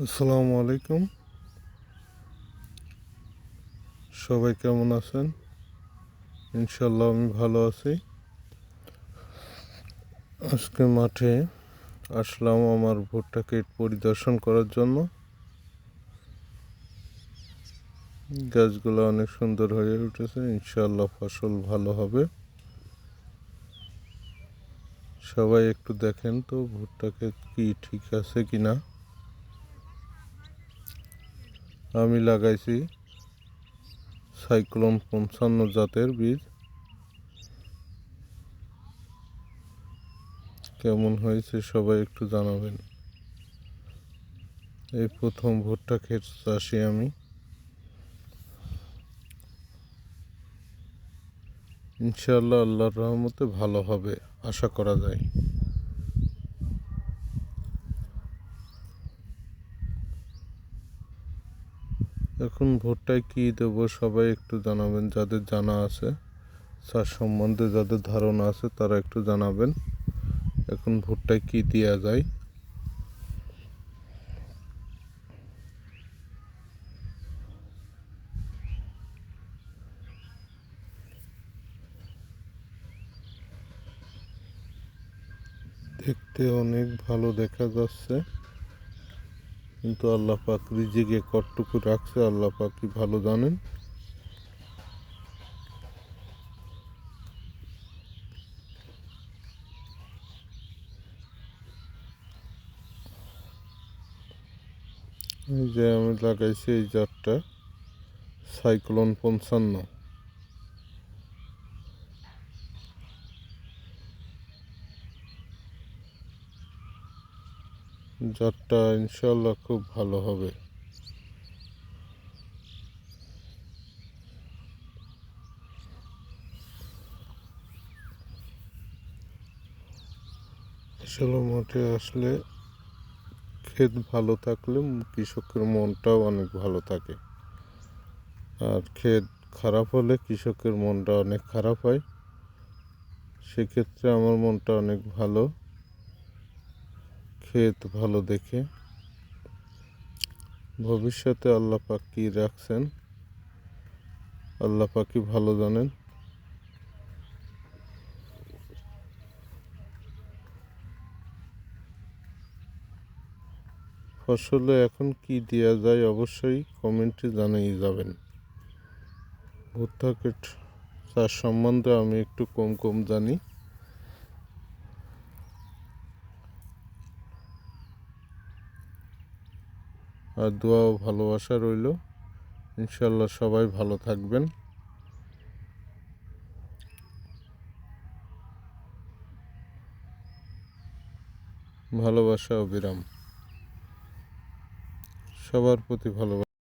আসসালামু আলাইকুম। সবাই কেমন আছেন? ইনশাল্লাহ আমি ভালো আছি। আজকে মাঠে আসলাম আমার ভুট্টা ক্ষেত পরিদর্শন করার জন্য। গাছগুলো অনেক সুন্দর হয়ে উঠেছে, ইনশাল্লাহ ফসল ভালো হবে। সবাই একটু দেখেন তো ভুট্টা ক্ষেত কি ঠিক আছে কি না। আমি লাগাইছি সাইক্লোন 55 জাতের বীজ। কেমন হয়েছে সবাই একটু জানাবেন। এই প্রথম ভুট্টা ক্ষেত চাষি আমি। ইনশাআল্লাহ আল্লাহর রহমতে ভালো হবে আশা করা যায়। এখন ভুট্টায় কী দেবো সবাই একটু জানাবেন, যাদের জানা আছে, চাষ সম্বন্ধে যাদের ধারণা আছে তারা একটু জানাবেন। এখন ভুট্টায় কী দেওয়া যায়। দেখতে অনেক ভালো দেখা যাচ্ছে, কিন্তু আল্লাহ পাক রিজিকে কতটুকু রাখছে আল্লাহ পাকই ভালো জানেন। এই যে আমি লাগাইছি এই জাতটা সাইক্লোন 55। জাতটা ইনশাল্লাহ খুব ভালো হবে। আসলে মাঠে আসলে ক্ষেত ভালো থাকলে কৃষকের মনটাও অনেক ভালো থাকে, আর ক্ষেত খারাপ হলে কৃষকের মনটা অনেক খারাপ হয়। সেক্ষেত্রে আমার মনটা অনেক ভালো, ক্ষেত ভালো দেখে। ভবিষ্যতে আল্লাহ পাক কী রাখছেন আল্লাহ পাকই ভালো জানেন। ফসলে এখন কি দেওয়া যায় অবশ্যই কমেন্টে জানিয়ে যাবেন। ভুট্টা ক্ষেত চাষ সম্বন্ধে আমি একটু কম কম জানি। আর দোয়া ও ভালোবাসা রইল। ইনশাল্লাহ সবাই ভালো থাকবেন। ভালোবাসা অবিরাম, সবার প্রতি ভালোবাসা।